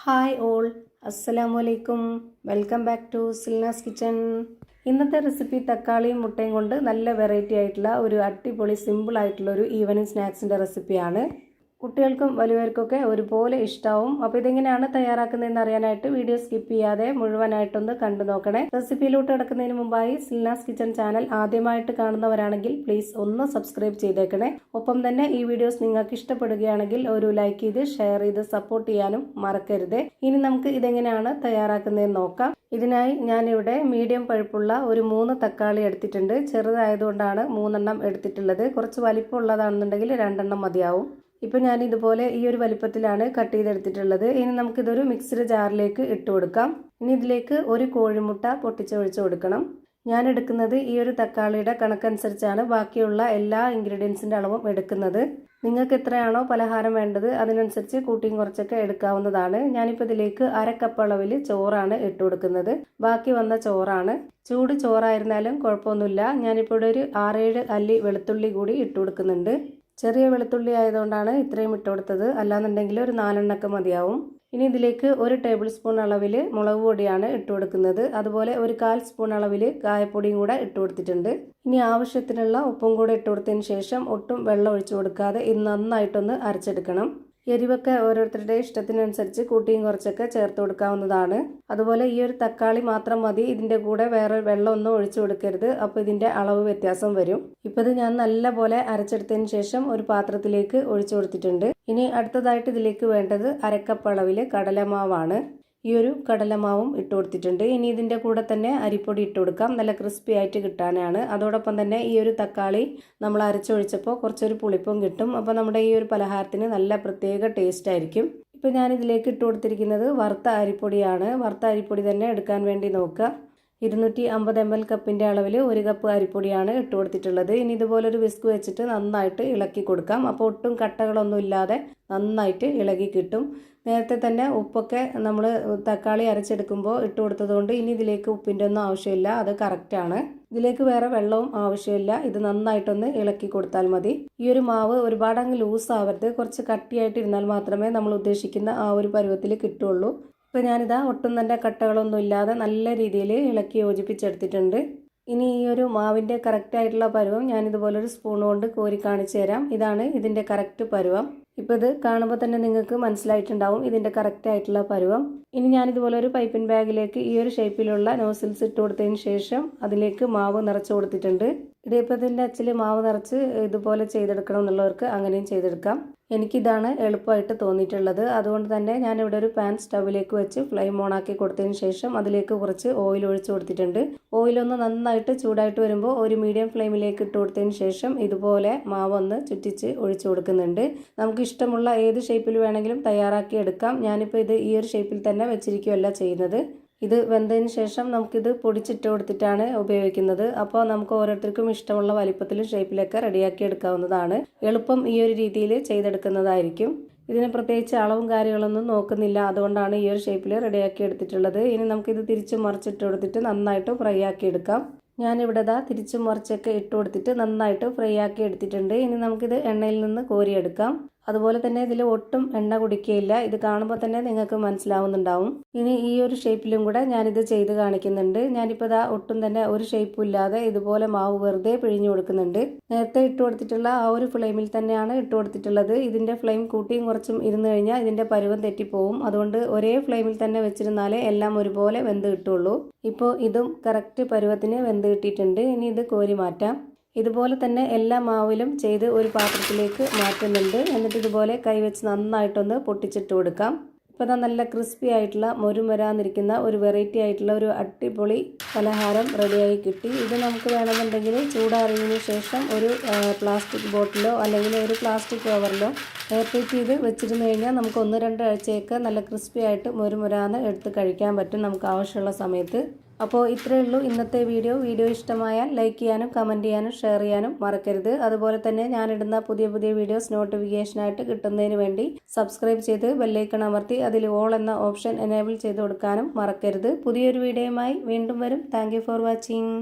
Hi all, അസ്സലാമലൈക്കും. Welcome back to Silna's kitchen. ഇന്നത്തെ recipe തക്കാളിയും മുട്ടയും കൊണ്ട് നല്ല വെറൈറ്റി ആയിട്ടുള്ള ഒരു അടിപൊളി സിമ്പിൾ ആയിട്ടുള്ള ഒരു ഈവനിങ് സ്നാക്സിൻ്റെ റെസിപ്പിയാണ്. കുട്ടികൾക്കും വലിയവർക്കൊക്കെ ഒരുപോലെ ഇഷ്ടമാവും. അപ്പോൾ ഇതെങ്ങനെയാണ് തയ്യാറാക്കുന്നതെന്ന് അറിയാനായിട്ട് വീഡിയോ സ്കിപ്പ് ചെയ്യാതെ മുഴുവനായിട്ടൊന്ന് കണ്ടു നോക്കണേ. റെസിപ്പിയിലോട്ട് കിടക്കുന്നതിന് മുമ്പായി സിൽനാസ് കിച്ചൺ ചാനൽ ആദ്യമായിട്ട് കാണുന്നവരാണെങ്കിൽ പ്ലീസ് ഒന്ന് സബ്സ്ക്രൈബ് ചെയ്തേക്കണേ. ഒപ്പം തന്നെ ഈ വീഡിയോസ് നിങ്ങൾക്ക് ഇഷ്ടപ്പെടുകയാണെങ്കിൽ ഒരു ലൈക്ക് ചെയ്ത് ഷെയർ ചെയ്ത് സപ്പോർട്ട് ചെയ്യാനും മറക്കരുത്. ഇനി നമുക്ക് ഇതെങ്ങനെയാണ് തയ്യാറാക്കുന്നതെന്ന് നോക്കാം. ഇതിനായി ഞാനിവിടെ മീഡിയം പഴുപ്പുള്ള ഒരു 3 തക്കാളി എടുത്തിട്ടുണ്ട്. ചെറുതായതുകൊണ്ടാണ് 3 എടുത്തിട്ടുള്ളത്. കുറച്ച് വലിപ്പമുള്ളതാണെന്നുണ്ടെങ്കിൽ 2 മതിയാവും. ഇപ്പോൾ ഞാൻ ഇതുപോലെ ഈ ഒരു വലിപ്പത്തിലാണ് കട്ട് ചെയ്തെടുത്തിട്ടുള്ളത്. ഇനി നമുക്കിതൊരു മിക്സിയുടെ ജാറിലേക്ക് ഇട്ട് കൊടുക്കാം. ഇനി ഇതിലേക്ക് ഒരു കോഴിമുട്ട പൊട്ടിച്ചൊഴിച്ച് കൊടുക്കണം. ഞാൻ എടുക്കുന്നത് ഈ ഒരു തക്കാളിയുടെ കണക്കനുസരിച്ചാണ് ബാക്കിയുള്ള എല്ലാ ഇൻഗ്രീഡിയൻസിൻ്റെ അളവും എടുക്കുന്നത്. നിങ്ങൾക്ക് എത്രയാണോ പലഹാരം വേണ്ടത് അതിനനുസരിച്ച് കൂട്ടിയും കുറച്ചൊക്കെ എടുക്കാവുന്നതാണ്. ഞാനിപ്പോൾ ഇതിലേക്ക് 1/2 കപ്പ് അളവിൽ ചോറാണ് ഇട്ട് കൊടുക്കുന്നത്. ബാക്കി വന്ന ചോറാണ്. ചൂട് ചോറായിരുന്നാലും കുഴപ്പമൊന്നുമില്ല. ഞാനിപ്പോൾ ഇവിടെ ഒരു 6-7 അല്ലി വെളുത്തുള്ളി കൂടി ഇട്ട് കൊടുക്കുന്നുണ്ട്. ചെറിയ വെളുത്തുള്ളി ആയതുകൊണ്ടാണ് ഇത്രയും ഇട്ട് കൊടുത്തത്. അല്ലാന്നുണ്ടെങ്കിൽ ഒരു 4 മതിയാവും. ഇനി ഇതിലേക്ക് 1 ടേബിൾ സ്പൂൺ അളവിൽ മുളക് പൊടിയാണ് ഇട്ട് കൊടുക്കുന്നത്. അതുപോലെ ഒരു 1/4 സ്പൂൺ അളവിൽ കായപ്പൊടിയും കൂടെ ഇട്ട് കൊടുത്തിട്ടുണ്ട്. ഇനി ആവശ്യത്തിനുള്ള ഉപ്പും കൂടെ ഇട്ട് കൊടുത്തതിന് ശേഷം ഒട്ടും വെള്ളം ഒഴിച്ചു കൊടുക്കാതെ ഇത് നന്നായിട്ടൊന്ന് അരച്ചെടുക്കണം. എരിവൊക്കെ ഓരോരുത്തരുടെ ഇഷ്ടത്തിനനുസരിച്ച് കൂട്ടിയും കുറച്ചൊക്കെ ചേർത്ത് കൊടുക്കാവുന്നതാണ്. അതുപോലെ ഈ ഒരു തക്കാളി മാത്രം മതി. ഇതിൻ്റെ കൂടെ വേറെ വെള്ളമൊന്നും ഒഴിച്ചു കൊടുക്കരുത്. അപ്പോൾ ഇതിൻ്റെ അളവ് വ്യത്യാസം വരും. ഇപ്പോൾ ഇത് ഞാൻ നല്ലപോലെ അരച്ചെടുത്തതിന് ശേഷം ഒരു പാത്രത്തിലേക്ക് ഒഴിച്ചു കൊടുത്തിട്ടുണ്ട്. ഇനി അടുത്തതായിട്ട് ഇതിലേക്ക് വേണ്ടത് 1/2 കപ്പ് അളവിൽ കടലമാവാണ്. ഈ ഒരു കടലമാവും ഇട്ട് കൊടുത്തിട്ടുണ്ട്. ഇനി ഇതിൻ്റെ കൂടെ തന്നെ അരിപ്പൊടി ഇട്ട് കൊടുക്കാം. നല്ല ക്രിസ്പി ആയിട്ട് കിട്ടാനാണ്. അതോടൊപ്പം തന്നെ ഈ ഒരു തക്കാളി നമ്മൾ അരച്ചൊഴിച്ചപ്പോൾ കുറച്ചൊരു പുളിപ്പും കിട്ടും. അപ്പോൾ നമ്മുടെ ഈ ഒരു പലഹാരത്തിന് നല്ല പ്രത്യേക ടേസ്റ്റ് ആയിരിക്കും. ഇപ്പോൾ ഞാൻ ഇതിലേക്ക് ഇട്ട് കൊടുത്തിരിക്കുന്നത് വറുത്ത അരിപ്പൊടിയാണ്. വറുത്ത അരിപ്പൊടി തന്നെ എടുക്കാൻ വേണ്ടി നോക്കുക. 250 ml കപ്പിൻ്റെ അളവിൽ 1 കപ്പ് അരിപ്പൊടിയാണ് ഇട്ട് കൊടുത്തിട്ടുള്ളത്. ഇനി ഇതുപോലൊരു വിസ്ക് വെച്ചിട്ട് നന്നായിട്ട് ഇളക്കി കൊടുക്കാം. അപ്പോൾ ഒട്ടും കട്ടകളൊന്നും ഇല്ലാതെ നന്നായിട്ട് ഇളകി കിട്ടും. നേരത്തെ തന്നെ ഉപ്പൊക്കെ നമ്മൾ തക്കാളി അരച്ചെടുക്കുമ്പോൾ ഇട്ട് കൊടുത്തതുകൊണ്ട് ഇനി ഇതിലേക്ക് ഉപ്പിൻ്റെ ഒന്നും ആവശ്യമില്ല. അത് കറക്റ്റാണ്. ഇതിലേക്ക് വേറെ വെള്ളവും ആവശ്യമില്ല. ഇത് നന്നായിട്ടൊന്ന് ഇളക്കി കൊടുത്താൽ മതി. ഈ ഒരു മാവ് ഒരുപാട് അങ്ങ് ലൂസ് ആവരുത്. കുറച്ച് കട്ടിയായിട്ട് ഇരുന്നാൽ മാത്രമേ നമ്മൾ ഉദ്ദേശിക്കുന്ന ആ ഒരു പരുവത്തിൽ കിട്ടുള്ളൂ. ഇപ്പോൾ ഞാനിതാ ഒട്ടും തന്നെ കട്ടകളൊന്നും ഇല്ലാതെ നല്ല രീതിയിൽ ഇളക്കി യോജിപ്പിച്ചെടുത്തിട്ടുണ്ട്. ഇനി ഈ ഒരു മാവിൻ്റെ കറക്റ്റായിട്ടുള്ള പരുവം ഞാനിതുപോലൊരു സ്പൂൺ കൊണ്ട് കോരി കാണിച്ചു തരാം. ഇതാണ് ഇതിൻ്റെ കറക്റ്റ് പരുവം. ഇപ്പോൾ ഇത് കാണുമ്പോൾ തന്നെ നിങ്ങൾക്ക് മനസ്സിലായിട്ടുണ്ടാവും ഇതിൻ്റെ കറക്റ്റായിട്ടുള്ള പരുവം. ഇനി ഞാനിതുപോലെ ഒരു പൈപ്പിംഗ് ബാഗിലേക്ക് ഈ ഒരു ഷേപ്പിലുള്ള നോസിൽസ് ഇട്ട് കൊടുത്തതിന് ശേഷം അതിലേക്ക് മാവ് നിറച്ച് കൊടുത്തിട്ടുണ്ട്. ഇടിയപ്പത്തിൻ്റെ അച്ചിൽ മാവ് നിറച്ച് ഇതുപോലെ ചെയ്തെടുക്കണം എന്നുള്ളവർക്ക് അങ്ങനെയും ചെയ്തെടുക്കാം. എനിക്കിതാണ് എളുപ്പമായിട്ട് തോന്നിയിട്ടുള്ളത്. അതുകൊണ്ട് തന്നെ ഞാനിവിടെ ഒരു പാൻ സ്റ്റൗവിലേക്ക് വെച്ച് ഫ്ലെയിം ഓണാക്കി കൊടുത്തതിന് ശേഷം അതിലേക്ക് കുറച്ച് ഓയിൽ ഒഴിച്ച് കൊടുത്തിട്ടുണ്ട്. ഓയിലൊന്ന് നന്നായിട്ട് ചൂടായിട്ട് വരുമ്പോൾ ഒരു മീഡിയം ഫ്ലെയിമിലേക്ക് ഇട്ട് കൊടുത്തതിന് ശേഷം ഇതുപോലെ മാവൊന്ന് ചുറ്റിച്ച് ഒഴിച്ചു കൊടുക്കുന്നുണ്ട്. നമുക്ക് ഇഷ്ടമുള്ള ഏത് ഷേപ്പിൽ വേണമെങ്കിലും തയ്യാറാക്കി എടുക്കാം. ഞാനിപ്പോൾ ഇത് ഈ ഒരു ഷേപ്പിൽ തന്നെ വെച്ചിരിക്കുകയല്ല ചെയ്യുന്നത്. ഇത് വെന്തതിന് ശേഷം നമുക്കിത് പൊടിച്ചിട്ട് കൊടുത്തിട്ടാണ് ഉപയോഗിക്കുന്നത്. അപ്പോൾ നമുക്ക് ഓരോരുത്തർക്കും ഇഷ്ടമുള്ള വലിപ്പത്തിലും ഷേപ്പിലൊക്കെ റെഡിയാക്കി എടുക്കാവുന്നതാണ്. എളുപ്പം ഈ ഒരു രീതിയിൽ ചെയ്തെടുക്കുന്നതായിരിക്കും. ഇതിന് പ്രത്യേകിച്ച് അളവും കാര്യങ്ങളൊന്നും നോക്കുന്നില്ല. അതുകൊണ്ടാണ് ഈ ഒരു ഷേപ്പിൽ റെഡിയാക്കി എടുത്തിട്ടുള്ളത്. ഇനി നമുക്കിത് തിരിച്ചും മറിച്ചിട്ട് കൊടുത്തിട്ട് നന്നായിട്ട് ഫ്രൈ ആക്കി എടുക്കാം. ഞാനിവിടെ തിരിച്ചും മറിച്ചൊക്കെ ഇട്ട് കൊടുത്തിട്ട് നന്നായിട്ട് ഫ്രൈ ആക്കി എടുത്തിട്ടുണ്ട്. ഇനി നമുക്കിത് എണ്ണയിൽ നിന്ന് കോരിയെടുക്കാം. അതുപോലെ തന്നെ ഇതിൽ ഒട്ടും എണ്ണ കുടിക്കുകയില്ല. ഇത് കാണുമ്പോൾ തന്നെ നിങ്ങൾക്ക് മനസ്സിലാവുന്നുണ്ടാവും. ഇനി ഈ ഒരു ഷേപ്പിലും കൂടെ ഞാനിത് ചെയ്ത് കാണിക്കുന്നുണ്ട്. ഞാനിപ്പോൾ ഒട്ടും തന്നെ ഒരു ഷേപ്പും ഇല്ലാതെ ഇതുപോലെ മാവ് വെറുതെ പിഴിഞ്ഞു കൊടുക്കുന്നുണ്ട്. നേരത്തെ ഇട്ട് കൊടുത്തിട്ടുള്ള ആ ഒരു ഫ്ലെയിമിൽ തന്നെയാണ് ഇട്ട് കൊടുത്തിട്ടുള്ളത്. ഇതിൻ്റെ ഫ്ലെയിം കൂട്ടിയും കുറച്ചും ഇരുന്ന് കഴിഞ്ഞാൽ ഇതിൻ്റെ പരുവം തെറ്റിപ്പോവും. അതുകൊണ്ട് ഒരേ ഫ്ലെയിമിൽ തന്നെ വെച്ചിരുന്നാലേ എല്ലാം ഒരുപോലെ വെന്ത് കിട്ടുള്ളൂ. ഇപ്പോൾ ഇതും കറക്റ്റ് പരുവത്തിന് വെന്ത് കിട്ടിയിട്ടുണ്ട്. ഇനി ഇത് കോരി മാറ്റാം. ഇതുപോലെ തന്നെ എല്ലാ മാവിലും ചെയ്ത് ഒരു പാത്രത്തിലേക്ക് മാറ്റുന്നുണ്ട്. എന്നിട്ട് ഇതുപോലെ കൈവച്ച് നന്നായിട്ടൊന്ന് പൊട്ടിച്ചിട്ട് കൊടുക്കാം. ഇപ്പോൾ നല്ല ക്രിസ്പി ആയിട്ടുള്ള മൊരുമൊരാന്നിരിക്കുന്ന ഒരു വെറൈറ്റി ആയിട്ടുള്ള ഒരു അടിപൊളി പലഹാരം റെഡിയായി കിട്ടി. ഇത് നമുക്ക് വേണമെന്നുണ്ടെങ്കിൽ ചൂടാറിയതിന് ശേഷം ഒരു പ്ലാസ്റ്റിക് ബോട്ടിലോ അല്ലെങ്കിൽ ഒരു പ്ലാസ്റ്റിക് കവറിലോ എയർടൈറ്റ് ചെയ്ത് വെച്ചിരുന്നു കഴിഞ്ഞാൽ നമുക്ക് 1-2 ആഴ്ചയൊക്കെ നല്ല ക്രിസ്പി ആയിട്ട് മൊരുമൊരാന്ന് എടുത്ത് കഴിക്കാൻ പറ്റും നമുക്ക് ആവശ്യമുള്ള സമയത്ത്. അപ്പോൾ ഇത്രയേ ഉള്ളൂ ഇന്നത്തെ വീഡിയോ ഇഷ്ടമായാൽ ലൈക്ക് ചെയ്യാനും കമൻറ്റ് ചെയ്യാനും ഷെയർ ചെയ്യാനും മറക്കരുത്. അതുപോലെ തന്നെ ഞാനിടുന്ന പുതിയ വീഡിയോസ് നോട്ടിഫിക്കേഷനായിട്ട് കിട്ടുന്നതിന് വേണ്ടി സബ്സ്ക്രൈബ് ചെയ്ത് ബെല്ലൈക്കൺ അമർത്തി അതിൽ ഓൾ എന്ന ഓപ്ഷൻ എനേബിൾ ചെയ്ത് കൊടുക്കാനും മറക്കരുത്. പുതിയൊരു വീഡിയോയുമായി വീണ്ടും വരും. Thank you for watching.